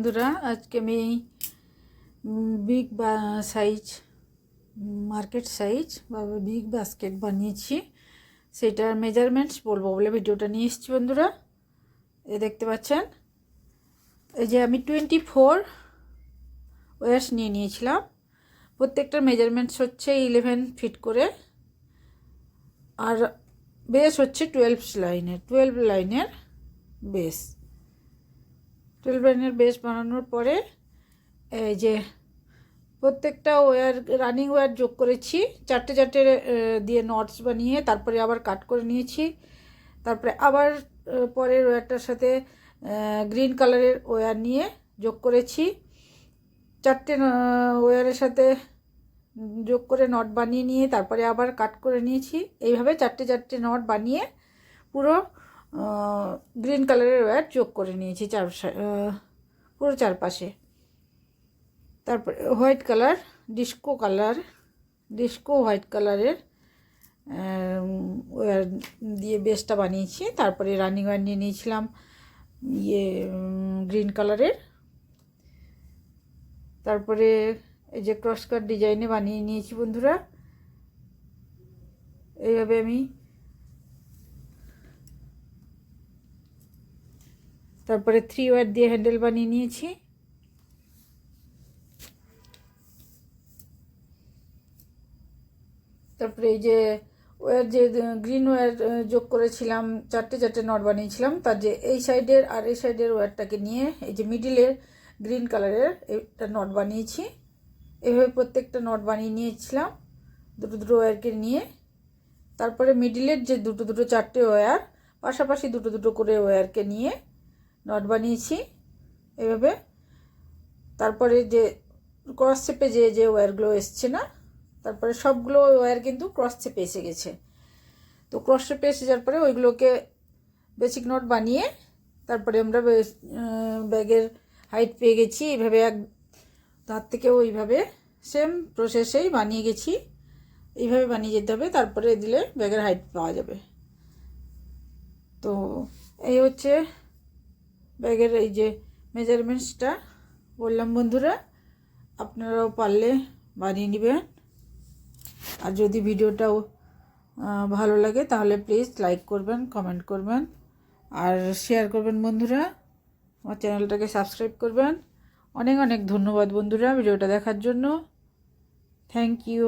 বন্ধুরা, আজকে আমি বিগ সাইজ মার্কেট সাইজ বা বিগ বাস্কেট বানিয়েছি। সেটার মেজারমেন্টস বলবো বলে ভিডিওটা নিয়ে এসেছি বন্ধুরা। দেখতে পাচ্ছেন, এই যে আমি 24 ওয়ার্স নিয়ে নিয়েছিলাম। প্রত্যেকটার মেজারমেন্টস হচ্ছে 11 ফিট করে, আর বেস হচ্ছে 12 লাইনের বেস। 12 লাইনের বেস বানানোর পরে এই যে প্রত্যেকটা ওয়্যার রানিং ওয়্যার যোগ করেছি, চারটে চারটে দিয়ে নটস বানিয়ে তারপরে আবার কাট করে নিয়েছি। তারপরে আবার পরের ওয়্যারটার সাথে গ্রিন কালারের ওয়্যার নিয়ে যোগ করেছি, চারটে ওয়্যারের সাথে যোগ করে নট বানিয়ে নিয়ে তারপরে আবার কাট করে নিয়েছি। এইভাবে চারটে চারটে নট বানিয়ে পুরো গ্রিন কালারের ওয়্যার যোগ করে নিয়েছি পুরো চারপাশে। তারপরে হোয়াইট কালার, ডিস্কো হোয়াইট কালারের ওয়্যার দিয়ে বেসটা বানিয়েছি। তারপরে রানিং ওয়্যার নিয়ে নিয়েছিলাম গ্রিন কালারের। তারপরে এই যে ক্রস কাট ডিজাইনে বানিয়ে নিয়েছি বন্ধুরা। এইভাবে আমি তারপরে 3 ওয়্যার দিয়ে হ্যান্ডেল বানিয়ে নিয়েছি। তারপরে এই যে ওয়্যার যে গ্রিন ওয়্যার যোগ করেছিলাম, চারটে চারটে নট বানিয়েছিলাম, তার যে এই সাইডের আর এই সাইডের ওয়্যারটাকে নিয়ে এই যে মিডিলের গ্রিন কালারের একটা নট বানিয়েছি। এভাবে প্রত্যেকটা নট বানিয়ে নিয়েছিলাম দুটো দুটো ওয়্যারকে নিয়ে। তারপরে মিডিলের যে দুটো দুটো চারটে ওয়্যার পাশাপাশি দুটো দুটো করে ওয়্যারকে নিয়ে নট বানিয়েছি এভাবে। তারপরে যে ক্রস শেপে যে ওয়্যারগুলো এসছে না, তারপরে সবগুলো ওয়্যার কিন্তু ক্রস শেপে এসে গেছে। তো ক্রস শেপে এসে যাওয়ার পরে ওইগুলোকে বেসিক নট বানিয়ে তারপরে আমরা ব্যাগের হাইট পেয়ে গেছি। এইভাবে এক ধার থেকে ওইভাবে সেম প্রসেসেই বানিয়ে গেছি। এইভাবে বানিয়ে যেতে হবে, তারপরে দিলে ব্যাগের হাইট পাওয়া যাবে। তো এই হচ্ছে ব্যাগের এই যে মেজারমেন্টসটা বললাম বন্ধুরা, আপনারাও পারলে বানিয়ে নেবেন। আর যদি ভিডিওটাও ভালো লাগে তাহলে প্লিজ লাইক করবেন, কমেন্ট করবেন আর শেয়ার করবেন বন্ধুরা। আমার চ্যানেলটাকে সাবস্ক্রাইব করবেন। অনেক অনেক ধন্যবাদ বন্ধুরা ভিডিওটা দেখার জন্য। Thank you.